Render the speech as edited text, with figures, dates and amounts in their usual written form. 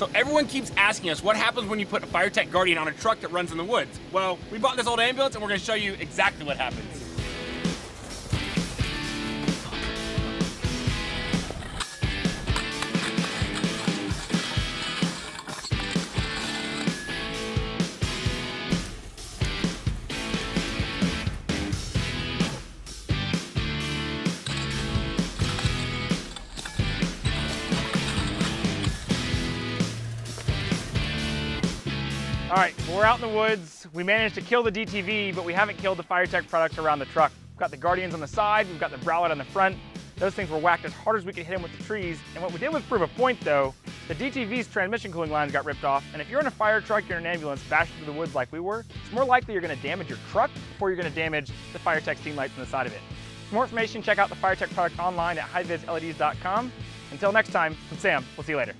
So everyone keeps asking us what happens when you put a FireTech Guardian on a truck that runs in the woods. Well, we bought this old ambulance and we're going to show you exactly what happens. All right, well, we're out in the woods. We managed to kill the DTV, but we haven't killed the FireTech products around the truck. We've got the Guardians on the side, we've got the Browlight on the front. Those things were whacked as hard as we could hit them with the trees. And what we did was prove a point though. The DTV's transmission cooling lines got ripped off, and if you're in a fire truck, you're in an ambulance bashing through the woods like we were, it's more likely you're gonna damage your truck before you're gonna damage the FireTech steam lights on the side of it. For more information, check out the FireTech product online at HiVizLEDS.com. Until next time, I'm Sam, we'll see you later.